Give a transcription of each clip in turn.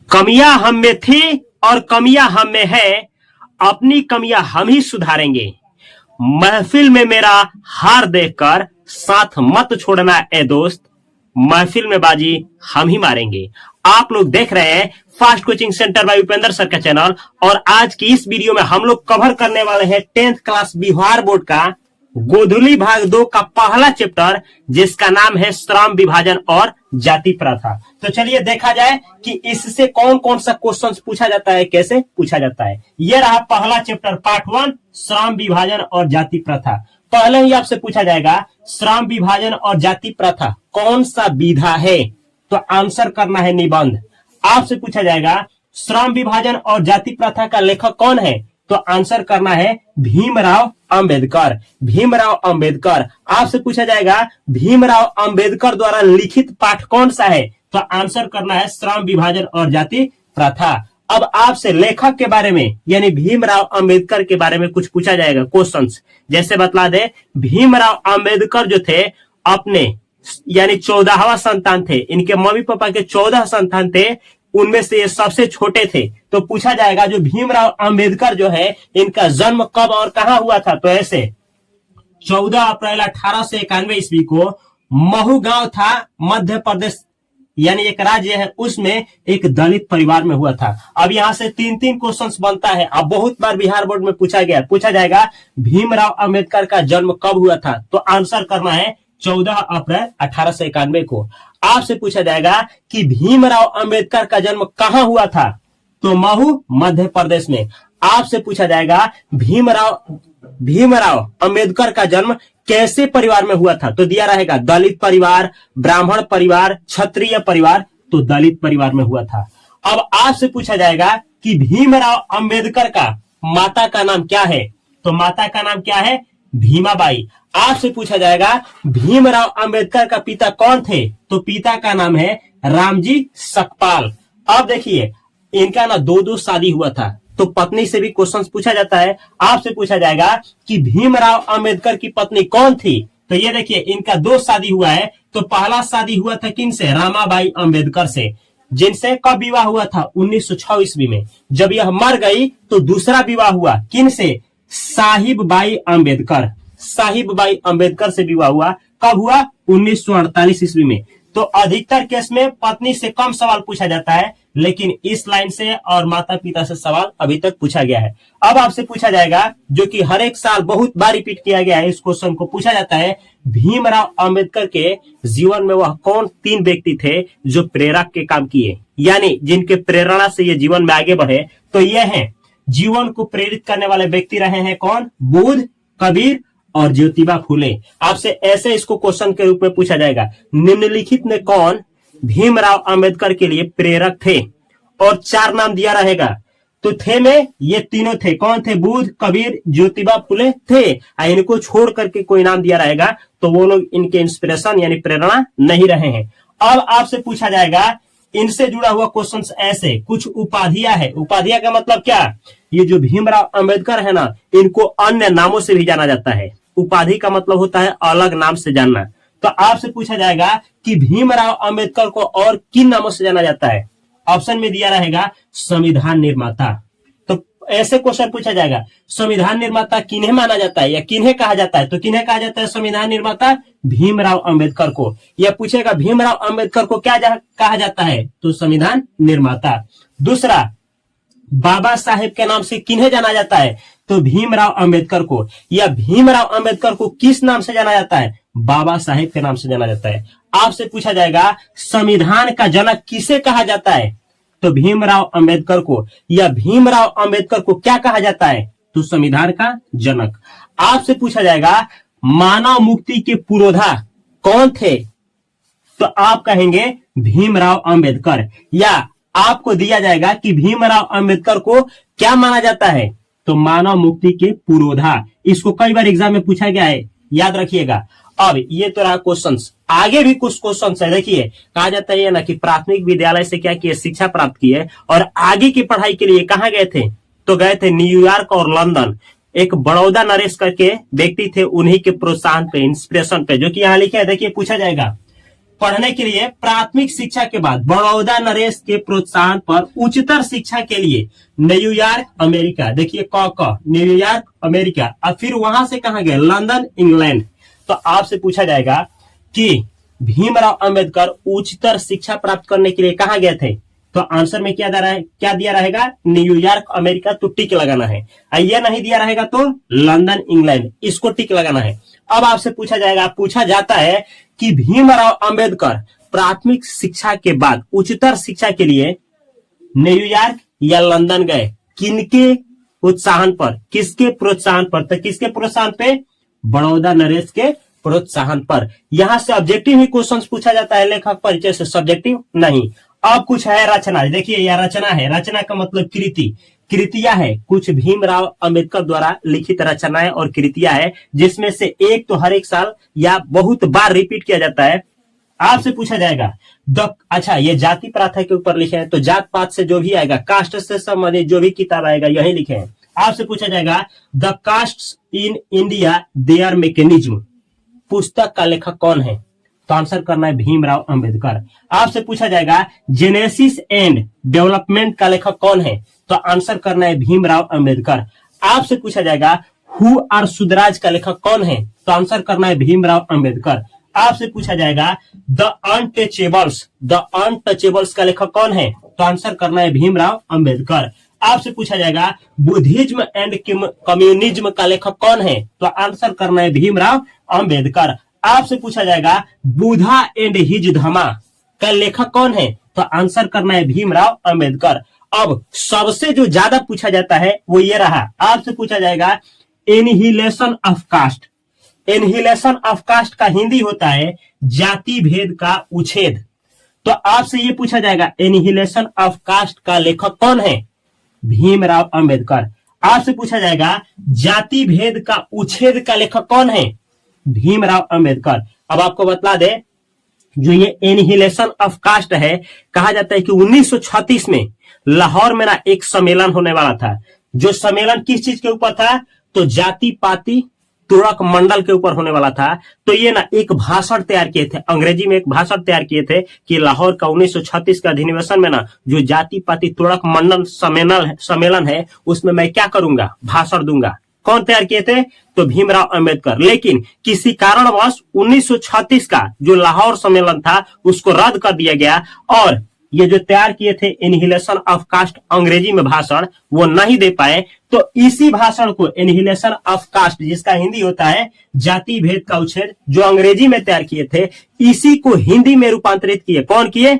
कमियां हम में थी और कमियां हम में है, अपनी कमियां हम ही सुधारेंगे। महफिल में मेरा हार देखकर साथ मत छोड़ना ए दोस्त, महफिल में बाजी हम ही मारेंगे। आप लोग देख रहे हैं fast coaching centre by Upendra sir का चैनल, और आज की इस वीडियो में हम लोग कवर करने वाले हैं 10th क्लास बिहार बोर्ड का गोधुली भाग 2 का पहला चैप्टर, जिसका नाम है श्रम विभाजन और जाति प्रथा। तो चलिए देखा जाए कि इससे कौन कौन सा क्वेश्चन पूछा जाता है, कैसे पूछा जाता है। यह रहा पहला चैप्टर पार्ट 1 श्रम विभाजन और जाति प्रथा। पहले ही आपसे पूछा जाएगा श्रम विभाजन और जाति प्रथा कौन सा विधा है, तो आंसर करना है निबंध। आपसे पूछा जाएगा श्रम विभाजन और जाति प्रथा का लेखक कौन है, तो आंसर करना है भीमराव अंबेडकर। भीमराव अंबेडकर। आपसे पूछा जाएगा भीमराव अंबेडकर द्वारा लिखित पाठ कौन सा है, तो आंसर करना है श्रम विभाजन और जाति प्रथा। अब आपसे लेखक के बारे में यानी भीमराव अंबेडकर के बारे में कुछ पूछा जाएगा क्वेश्चंस। जैसे बतला दे, भीमराव अंबेडकर जो थे अपने यानी 14वां संतान थे, इनके मम्मी पापा के 14 संतान थे, उनमें से ये सबसे छोटे थे। तो पूछा जाएगा जो भीमराव अंबेडकर जो है इनका जन्म कब और कहां हुआ था, तो ऐसे 14 अप्रैल 1891 ईस्वी को महू गांव था मध्य प्रदेश यानी एक राज्य है, उसमें एक दलित परिवार में हुआ था। अब यहाँ से 3-3 क्वेश्चंस बनता है। अब बहुत बार बिहार बोर्ड में पूछा जाएगा भीमराव अंबेडकर का जन्म कब हुआ था, तो आंसर करना है 14 अप्रैल 1891 को। आपसे पूछा जाएगा कि भीमराव अंबेडकर का जन्म कहां हुआ था, तो महू मध्य प्रदेश में। आपसे पूछा जाएगा भीमराव अंबेडकर का जन्म कैसे परिवार में हुआ था, तो दिया रहेगा दलित परिवार, ब्राह्मण परिवार, क्षत्रिय परिवार, तो दलित परिवार में हुआ था। अब आपसे पूछा जाएगा कि भीमराव अंबेडकर का माता का नाम क्या है, तो माता का नाम क्या है, भीमाबाई। आपसे पूछा जाएगा भीमराव अंबेडकर का पिता कौन थे, तो पिता का नाम है रामजी सकपाल। अब देखिए इनका ना 2 शादी हुआ था, तो पत्नी से भी क्वेश्चन पूछा जाता है। आपसे पूछा जाएगा कि भीमराव अंबेडकर की पत्नी कौन थी, तो ये देखिए इनका 2 शादी हुआ है। तो पहला शादी हुआ था किन से, रामाबाई अंबेडकर से, जिनसे कब विवाह हुआ था, 1906 ईस्वी में। जब यह मर गई तो दूसरा विवाह हुआ किन से, साहिबबाई अंबेडकर। साहिबबाई अंबेडकर से विवाह हुआ, कब हुआ, 1948 ईस्वी में। तो अधिकतर केस में पत्नी से कम सवाल पूछा जाता है, लेकिन इस लाइन से और माता पिता से सवाल अभी तक पूछा गया है। अब आपसे पूछा जाएगा जो कि हर एक साल बहुत बार रिपीट किया गया है, इस क्वेश्चन को पूछा जाता है भीमराव अंबेडकर के जीवन में वह कौन 3 व्यक्ति थे जो प्रेरक के काम किए, यानी जिनके प्रेरणा से ये जीवन में आगे बढ़े। तो ये हैं जीवन को प्रेरित करने वाले व्यक्ति रहे हैं कौन, बुद्ध, कबीर और ज्योतिबा फुले। आपसे ऐसे इसको क्वेश्चन के रूप में पूछा जाएगा निम्नलिखित में कौन भीमराव अंबेडकर के लिए प्रेरक थे, और 4 नाम दिया रहेगा। तो थे में ये तीनों थे, कौन थे, बुद्ध, कबीर, ज्योतिबा फुले थे। इनको छोड़ करके कोई नाम दिया रहेगा तो वो लोग इनके इंस्पिरेशन यानी प्रेरणा नहीं रहे हैं। अब आपसे पूछा जाएगा इनसे जुड़ा हुआ क्वेश्चन ऐसे कुछ उपाधियां है। उपाधियां का मतलब क्या, ये जो भीमराव अंबेडकर है ना, इनको अन्य नामों से भी जाना जाता है। उपाधि का मतलब होता है अलग नाम से जानना। तो आपसे पूछा जाएगा कि भीमराव अंबेडकर को और किन नामों से जाना जाता है। ऑप्शन में दिया रहेगा संविधान निर्माता। तो ऐसे क्वेश्चन पूछा जाएगा संविधान निर्माता किन्हें माना जाता है या किन्हें कहा जाता है, तो किन्हें कहा जाता है संविधान निर्माता, भीमराव अंबेडकर को। यह पूछेगा भीमराव अंबेडकर को क्या कहा जाता है, तो संविधान निर्माता। दूसरा, बाबा साहेब के नाम से किन्हें जाना जाता है, तो भीमराव अंबेडकर को। या भीमराव अंबेडकर को किस नाम से जाना जाता है, बाबा साहेब के नाम से जाना जाता है। आपसे पूछा जाएगा संविधान का जनक किसे कहा जाता है, तो भीमराव अंबेडकर को। या भीमराव अंबेडकर को क्या कहा जाता है, तो संविधान का जनक। आपसे पूछा जाएगा मानव मुक्ति के पुरोधा कौन थे, तो आप कहेंगे भीमराव अंबेडकर। या आपको दिया जाएगा कि भीमराव अंबेडकर को क्या माना जाता है, तो मानव मुक्ति के पुरोधा। इसको कई बार एग्जाम में पूछा गया है, याद रखिएगा। अब ये तो रहा क्वेश्चंस, आगे भी कुछ क्वेश्चंस है। देखिए कहा जाता है ना कि प्राथमिक विद्यालय से क्या किए, शिक्षा प्राप्त किए, और आगे की पढ़ाई के लिए कहाँ गए थे, तो गए थे न्यूयॉर्क और लंदन। एक बड़ौदा नरेश करके व्यक्ति थे, उन्हीं के प्रोत्साहन पे, इंस्पिरेशन पे, जो कि यहाँ लिखे है। देखिए पूछा जाएगा पढ़ने के लिए प्राथमिक शिक्षा के बाद बड़ौदा नरेश के प्रोत्साहन पर उच्चतर शिक्षा के लिए न्यूयॉर्क अमेरिका, देखिए न्यूयॉर्क अमेरिका, और फिर वहां से कहां गए, लंदन इंग्लैंड। तो आपसे पूछा जाएगा कि भीमराव अंबेडकर उच्चतर शिक्षा प्राप्त करने के लिए कहां गए थे, तो आंसर में क्या दिया रहेगा, न्यूयॉर्क अमेरिका, तो टिक लगाना है। ये नहीं दिया रहेगा तो लंदन इंग्लैंड, इसको टिक लगाना है। अब आपसे पूछा जाता है कि भीमराव अंबेडकर प्राथमिक शिक्षा के बाद उच्चतर शिक्षा के लिए न्यूयॉर्क या लंदन गए, किनके उत्साहन पर, किसके प्रोत्साहन पर, तो किसके प्रोत्साहन पे, बड़ौदा नरेश के प्रोत्साहन पर। यहां से ऑब्जेक्टिव ही क्वेश्चन पूछा जाता है लेखक परिचय से, सब्जेक्टिव नहीं। अब कुछ है रचना, देखिए यह रचना है, रचना का मतलब कृतियां है, कुछ भीमराव अंबेडकर द्वारा लिखित रचनाएं और कृतियां है, जिसमें से एक तो हर एक साल या बहुत बार रिपीट किया जाता है। आपसे पूछा जाएगा अच्छा ये जाति प्रथा के ऊपर लिखे हैं, तो जात पात से जो भी आएगा, कास्ट से संबंधित जो भी किताब आएगा यही लिखे हैं। आपसे पूछा जाएगा the caste in India their mechanism, पुस्तक का लेखक कौन है, तो आंसर करना है भीमराव अंबेडकर। आपसे पूछा जाएगा जेनेसिस एंड डेवलपमेंट का लेखक कौन है, तो आंसर करना है भीमराव अंबेडकर। आपसे पूछा जाएगा हु आर सुधराज का लेखक कौन है, तो आंसर करना है भीमराव अंबेडकर। आपसे पूछा जाएगा द अनटचेबल्स का लेखक कौन है, तो आंसर करना है भीमराव अंबेडकर। आपसे पूछा जाएगा बुद्धिज्म एंड कम्युनिज्म का लेखक कौन है, तो आंसर करना है भीमराव अंबेडकर। आपसे पूछा जाएगा बुधा एंड हिज धमा का लेखक कौन है, तो आंसर करना है भीमराव अंबेडकर। अब सबसे जो ज्यादा पूछा जाता है वो ये रहा, आपसे पूछा जाएगा annihilation of caste. Annihilation of caste का हिंदी होता है जाति भेद का उच्छेद। तो आपसे ये पूछा जाएगा एनिहिलेशन ऑफ कास्ट का लेखक कौन है, भीमराव अंबेडकर। आपसे पूछा जाएगा जाति भेद का उच्छेद का लेखक कौन है, भीमराव अंबेडकर। अब आपको बतला दे जो ये एनिहिलेशन ऑफ कास्ट है, कहा जाता है कि 1936 में लाहौर में ना एक सम्मेलन होने वाला था। जो सम्मेलन किस चीज के ऊपर था, तो जाति पाति तुड़क मंडल के ऊपर होने वाला था। तो ये ना एक भाषण तैयार किए थे, अंग्रेजी में एक भाषण तैयार किए थे कि लाहौर का 1936 का अधिनिवेशन में ना जो जाति पाति तुड़क मंडल सम्मेलन है उसमें मैं क्या करूंगा, भाषण दूंगा। कौन तैयार किए थे, तो भीमराव अंबेडकर। लेकिन किसी कारणवश 1936 का जो लाहौर सम्मेलन था उसको रद्द कर दिया गया और ये जो तैयार किए थे एनिहिलेशन ऑफ कास्ट अंग्रेजी में भाषण, वो नहीं दे पाए। तो इसी भाषण को एनिहिलेशन ऑफ कास्ट, जिसका हिंदी होता है जाति भेद का उच्छेद, जो अंग्रेजी में तैयार किए थे, इसी को हिंदी में रूपांतरित किए। कौन किए,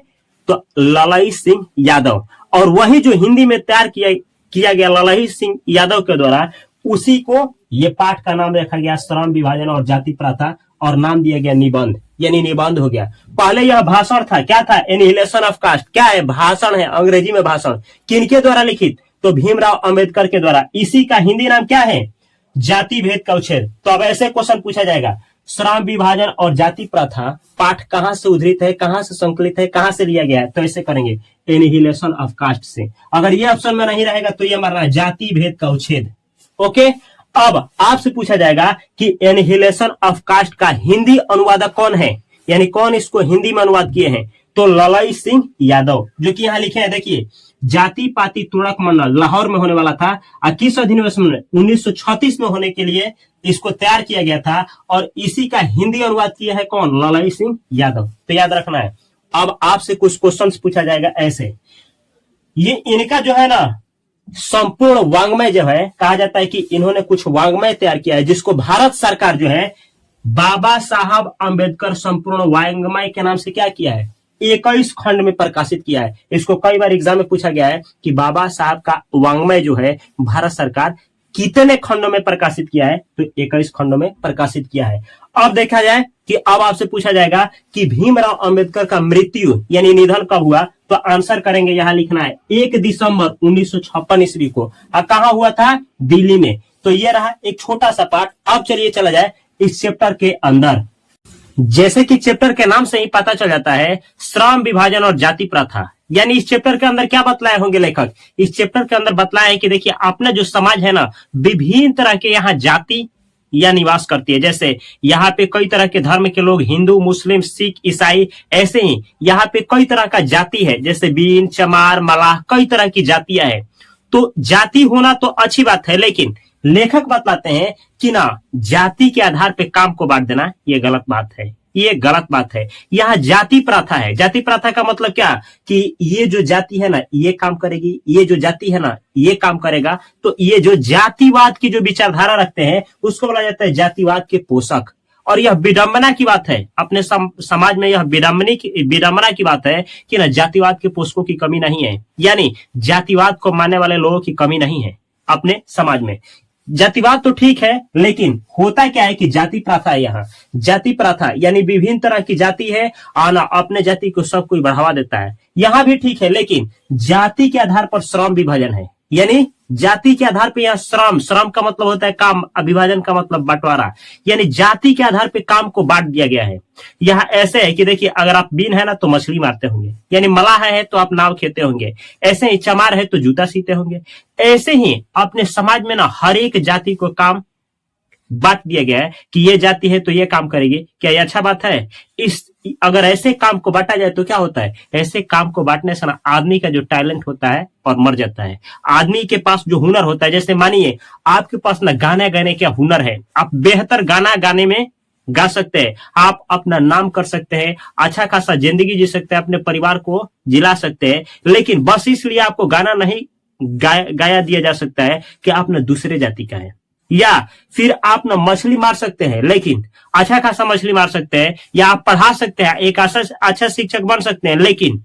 तो ललाई सिंह यादव। और वही जो हिंदी में तैयार किया गया ललाई सिंह यादव के द्वारा, उसी को ये पाठ का नाम रखा गया श्रम विभाजन और जाति प्रथा, और नाम दिया गया निबंध, यानी निबंध हो गया। पहले यह भाषण था, क्या था, एनिहिलेशन ऑफ कास्ट। क्या है, भाषण है, अंग्रेजी में भाषण। किनके द्वारा लिखित, तो भीमराव अंबेडकर के द्वारा। इसी का हिंदी नाम क्या है, जाति भेद का उच्छेद। तो अब ऐसे क्वेश्चन पूछा जाएगा श्रम विभाजन और जाति प्रथा पाठ कहां से उद्धृत है, कहां से संकलित है, कहां से लिया गया है, तो ऐसे करेंगे एनिहिलेशन ऑफ कास्ट से। अगर ये ऑप्शन में नहीं रहेगा तो ये मानना है जाति भेद का उच्छेद। ओके, अब आपसे पूछा जाएगा कि एनिहिलेशन ऑफ कास्ट का हिंदी अनुवादक कौन है, यानी कौन इसको हिंदी में अनुवाद किए हैं, तो ललाई सिंह यादव, जो कि यहाँ लिखे हैं। देखिए जाति पाति तुड़क मंडल लाहौर में होने वाला था और किस अधिनिवेशन में, 1936 में होने के लिए इसको तैयार किया गया था और इसी का हिंदी अनुवाद किया है कौन, ललाई सिंह यादव। तो याद रखना है। अब आपसे कुछ क्वेश्चंस पूछा जाएगा ऐसे, ये इनका जो है ना संपूर्ण वांग्मय जो है, कहा जाता है कि इन्होंने कुछ वांग्मय तैयार किया है जिसको भारत सरकार जो है बाबा साहब अंबेडकर संपूर्ण वांग्मय के नाम से क्या किया है, 21 खंड में प्रकाशित किया है। इसको कई बार एग्जाम में पूछा गया है कि बाबा साहब का वांग्मय जो है भारत सरकार कितने खंडों में प्रकाशित किया है, तो 21 खंडों में प्रकाशित किया है। अब देखा जाए कि अब आपसे पूछा जाएगा कि भीमराव अंबेडकर का मृत्यु यानी निधन कब हुआ, तो आंसर करेंगे, यहां लिखना है 1 दिसंबर 1956 ईस्वी को। कहां हुआ था, दिल्ली में। तो ये रहा एक छोटा सा पार्ट। अब चलिए चला जाए इस चैप्टर के अंदर। जैसे कि चैप्टर के नाम से ही पता चल जाता है, श्रम विभाजन और जाति प्रथा, यानी इस चैप्टर के अंदर क्या बतलाए होंगे लेखक, इस चैप्टर के अंदर बतलाए कि देखिए अपना जो समाज है ना, विभिन्न तरह के यहाँ जाति या निवास करती है। जैसे यहाँ पे कई तरह के धर्म के लोग, हिंदू, मुस्लिम, सिख, ईसाई, ऐसे ही यहाँ पे कई तरह का जाति है, जैसे बीन, चमार, मलाह, कई तरह की जातियां हैं। तो जाति होना तो अच्छी बात है, लेकिन लेखक बतलाते हैं कि ना, जाति के आधार पे काम को बांट देना ये गलत बात है, ये गलत बात है। यहाँ जाति प्रथा है। जाति प्रथा का मतलब क्या, कि ये जो जाति है ना ये काम करेगी, ये जो जाति है ना ये काम करेगा। तो ये जो जातिवाद की जो विचारधारा रखते हैं उसको बोला जाता है जातिवाद के पोषक। और यह विडंबना की बात है, अपने समाज में यह विडंबना की बात है कि ना जातिवाद के पोषकों की कमी नहीं है, यानी जातिवाद को मानने वाले लोगों की कमी नहीं है अपने समाज में। जातिवाद तो ठीक है, लेकिन होता क्या है कि जाति प्रथा है। यहाँ जाति प्रथा यानी विभिन्न तरह की जाति है, आना अपने जाति को सब कोई बढ़ावा देता है। यहाँ भी ठीक है, लेकिन जाति के आधार पर श्रम विभाजन है, यानी जाति के आधार पे यहाँ श्रम का मतलब होता है काम, अविभाजन का मतलब बंटवारा, यानी जाति के आधार पे काम को बांट दिया गया है। यहाँ ऐसे है कि देखिए, अगर आप बीन है ना तो मछली मारते होंगे, यानी मलाह है तो आप नाव खेते होंगे, ऐसे ही चमार है तो जूता सीते होंगे। ऐसे ही अपने समाज में ना हर एक जाति को काम बांट दिया गया है कि ये जाति है तो ये काम करेगी। क्या ये अच्छा बात है? अगर ऐसे काम को बांटा जाए तो क्या होता है, ऐसे काम को बांटने से ना आदमी का जो टैलेंट होता है और मर जाता है। आदमी के पास जो हुनर होता है, जैसे मानिए आपके पास ना गाना गाने का हुनर है, आप बेहतर गाना गाने में गा सकते हैं, आप अपना नाम कर सकते हैं, अच्छा खासा जिंदगी जी सकते हैं, अपने परिवार को जिला सकते हैं, लेकिन बस इसलिए आपको गाना नहीं गाया दिया जा सकता है कि आप ना दूसरे जाति का है। या फिर आप ना मछली मार सकते हैं, लेकिन अच्छा खासा मछली मार सकते हैं, या आप पढ़ा सकते हैं, एक अच्छा शिक्षक बन सकते हैं, लेकिन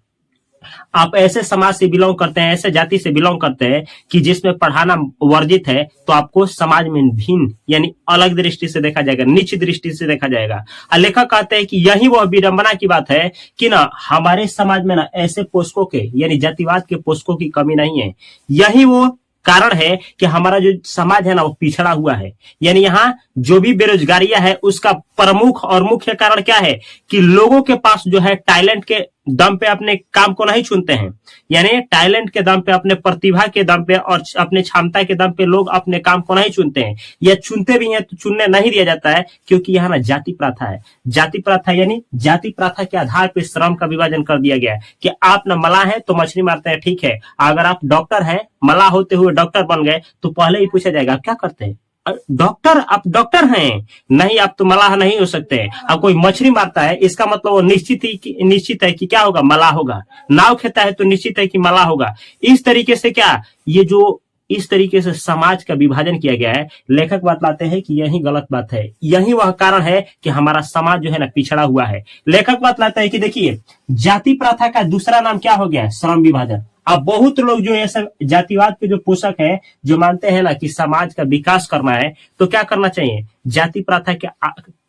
आप ऐसे समाज से बिलोंग करते हैं, ऐसे जाति से बिलोंग करते हैं कि जिसमें पढ़ाना वर्जित है, तो आपको समाज में भिन्न यानी अलग दृष्टि से देखा जाएगा, नीच दृष्टि से देखा जाएगा। लेखक कहते हैं कि यही वह विडंबना की बात है कि ना हमारे समाज में ना ऐसे पोषकों के यानी जातिवाद के पोषकों की कमी नहीं है। यही वो कारण है कि हमारा जो समाज है ना वो पिछड़ा हुआ है। यानी यहाँ जो भी बेरोजगारियां है उसका प्रमुख और मुख्य कारण क्या है कि लोगों के पास जो है टैलेंट के दम पे अपने काम को नहीं चुनते हैं, यानी टैलेंट के दम पे, अपने प्रतिभा के दम पे और अपने क्षमता के दम पे लोग अपने काम को नहीं चुनते हैं, या चुनते भी हैं तो चुनने नहीं दिया जाता है, क्योंकि यहाँ ना जाति प्रथा है। जाति प्रथा यानी जाति प्रथा के आधार पे श्रम का विभाजन कर दिया गया है कि आप ना मलाह है तो मछली मारते हैं, ठीक है। अगर आप डॉक्टर हैं, मलाह होते हुए डॉक्टर बन गए, तो पहले ही पूछा जाएगा क्या करते हैं डॉक्टर, आप डॉक्टर हैं? नहीं, आप तो मलाह नहीं हो सकते। अब कोई मछली मारता है, इसका मतलब वो निश्चित है कि क्या होगा, मलाह होगा। नाव खेता है तो निश्चित है कि मलाह होगा। इस तरीके से क्या, ये जो इस तरीके से समाज का विभाजन किया गया है, लेखक बतलाते हैं कि यही गलत बात है, यही वह कारण है कि हमारा समाज जो है ना पिछड़ा हुआ है। लेखक बतलाते हैं कि देखिए, जाति प्रथा का दूसरा नाम क्या हो गया है, श्रम विभाजन। अब बहुत लोग जो है जातिवाद के जो पोषक है, जो मानते हैं ना कि समाज का विकास करना है, तो क्या करना चाहिए, जाति प्रथा के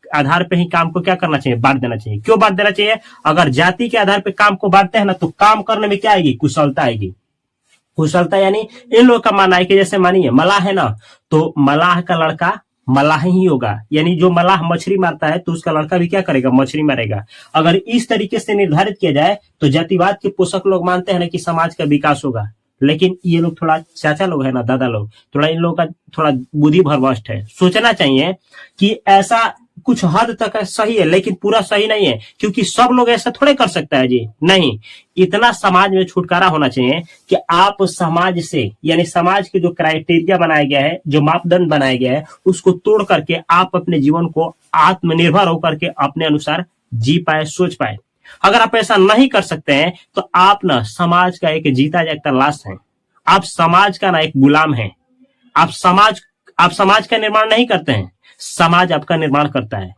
आधार पे ही काम को क्या करना चाहिए, बांट देना चाहिए। क्यों बांट देना चाहिए? अगर जाति के आधार पे काम को बांटते हैं ना, तो काम करने में क्या आएगी, कुशलता आएगी। कुशलता यानी इन लोगों का मानना है कि जैसे मानिए मलाह है ना, तो मलाह का लड़का मलाह ही होगा, यानी जो मलाह मछली मारता है तो उसका लड़का भी क्या करेगा, मछली मारेगा। अगर इस तरीके से निर्धारित किया जाए तो जातिवाद के पोषक लोग मानते हैं ना कि समाज का विकास होगा, लेकिन ये लोग थोड़ा चाचा लोग है ना, दादा लोग, थोड़ा इन लोगों का थोड़ा बुद्धि भरभ्रष्ट है। सोचना चाहिए कि ऐसा कुछ हद तक सही है, लेकिन पूरा सही नहीं है, क्योंकि सब लोग ऐसा थोड़े कर सकता है जी, नहीं। इतना समाज में छुटकारा होना चाहिए कि आप समाज से यानी समाज के जो क्राइटेरिया बनाया गया है, जो मापदंड बनाया गया है, उसको तोड़ करके आप अपने जीवन को आत्मनिर्भर होकर के अपने अनुसार जी पाए, सोच पाए। अगर आप ऐसा नहीं कर सकते हैं तो आप ना समाज का एक जीता जागता लाश है, आप समाज का ना एक गुलाम है। आप समाज का निर्माण नहीं करते हैं, समाज आपका निर्माण करता है।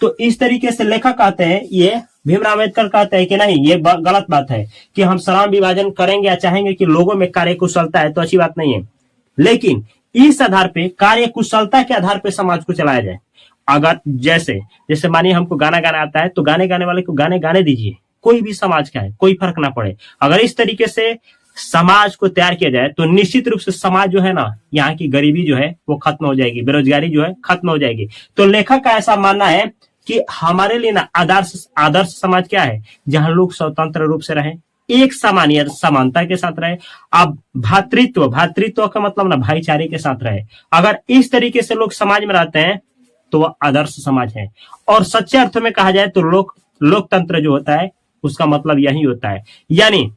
तो इस तरीके से लेखक कहते हैं, ये भीमराव अम्बेडकर कहते हैं कि नहीं, ये गलत बात है कि हम श्रम विभाजन करेंगे या चाहेंगे कि लोगों में कार्य कुशलता है तो अच्छी बात नहीं है, लेकिन इस आधार पे, कार्य कुशलता के आधार पे समाज को चलाया जाए। अगर जैसे मानिए हमको गाना गाना आता है, तो गाने गाने वाले को गाने दीजिए, कोई भी समाज का है, कोई फर्क ना पड़े। अगर इस तरीके से समाज को तैयार किया जाए तो निश्चित रूप से समाज जो है ना, यहाँ की गरीबी जो है वो खत्म हो जाएगी, बेरोजगारी जो है खत्म हो जाएगी। तो लेखक का ऐसा मानना है कि हमारे लिए ना आदर्श समाज क्या है, जहां लोग स्वतंत्र रूप से रहें, एक समानता के साथ रहे। अब भातृत्व का मतलब ना भाईचारे के साथ रहे। अगर इस तरीके से लोग समाज में रहते हैं तो वह आदर्श समाज है। और सच्चे अर्थों में कहा जाए तो लोकतंत्र जो होता है उसका मतलब यही होता है। यानी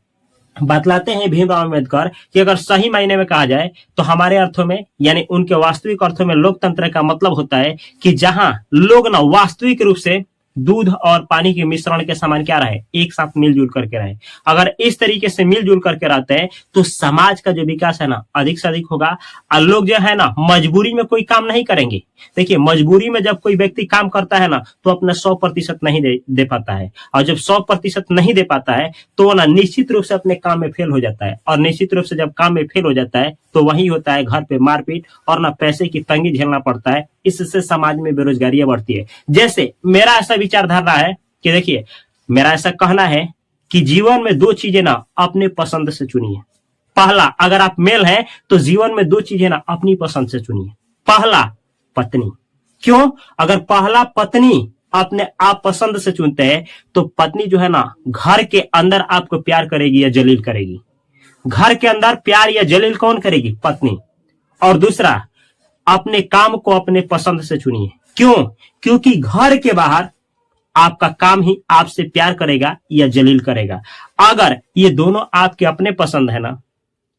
बतलाते हैं भीमराव अम्बेडकर कि अगर सही मायने में कहा जाए तो हमारे अर्थों में यानी उनके वास्तविक अर्थों में लोकतंत्र का मतलब होता है कि जहां लोग ना वास्तविक रूप से दूध और पानी के मिश्रण के समान क्या रहे, एक साथ मिलजुल करके रहे। अगर इस तरीके से मिलजुल करके रहते हैं तो समाज का जो विकास है ना अधिक से अधिक होगा। और लोग जो है ना मजबूरी में कोई काम नहीं करेंगे। देखिए मजबूरी में जब कोई व्यक्ति काम करता है ना तो अपना 100% नहीं दे पाता है, और जब 100% नहीं दे पाता है तो ना निश्चित रूप से अपने काम में फेल हो जाता है। और निश्चित रूप से जब काम में फेल हो जाता है तो वही होता है घर पे मारपीट और ना पैसे की तंगी झेलना पड़ता है। इससे समाज में बेरोजगारी बढ़ती है। जैसे मेरा ऐसा विचारधारा है कि देखिए मेरा ऐसा कहना है कि जीवन में 2 चीजें ना अपने पसंद से चुनिए। पहला, अगर आप मेल हैं तो जीवन में 2 चीजें ना अपनी पसंद से चुनिए। पहला, पत्नी। क्यों? अगर पहला पत्नी अपने आप पसंद से चुनते हैं तो पत्नी जो है ना घर के अंदर आपको प्यार करेगी या जलील करेगी। घर के अंदर प्यार या जलील कौन करेगी? पत्नी। और दूसरा, अपने काम को अपने पसंद से चुनिए। क्यों? क्योंकि घर के बाहर आपका काम ही आपसे प्यार करेगा या जलील करेगा। अगर ये दोनों आपके अपने पसंद है ना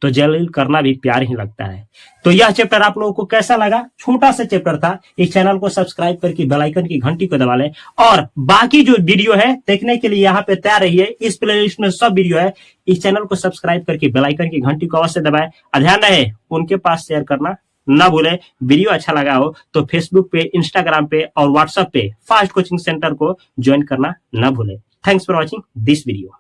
तो जलील करना भी प्यार ही लगता है। तो यह चैप्टर आप लोगों को कैसा लगा? छोटा सा चैप्टर था। इस चैनल को सब्सक्राइब करके बेल आइकन की घंटी को दबा लें और बाकी जो वीडियो है देखने के लिए यहाँ पे तैयार रहिए। इस प्लेलिस्ट में सब वीडियो है। इस चैनल को सब्सक्राइब करके बेल आइकन की घंटी को अवश्य दबाएं। ध्यान रहे उनके पास शेयर करना ना भूले। वीडियो अच्छा लगा हो तो फेसबुक पे, इंस्टाग्राम पे और व्हाट्सएप पे फास्ट कोचिंग सेंटर को ज्वाइन करना ना भूले। Thanks for watching this video.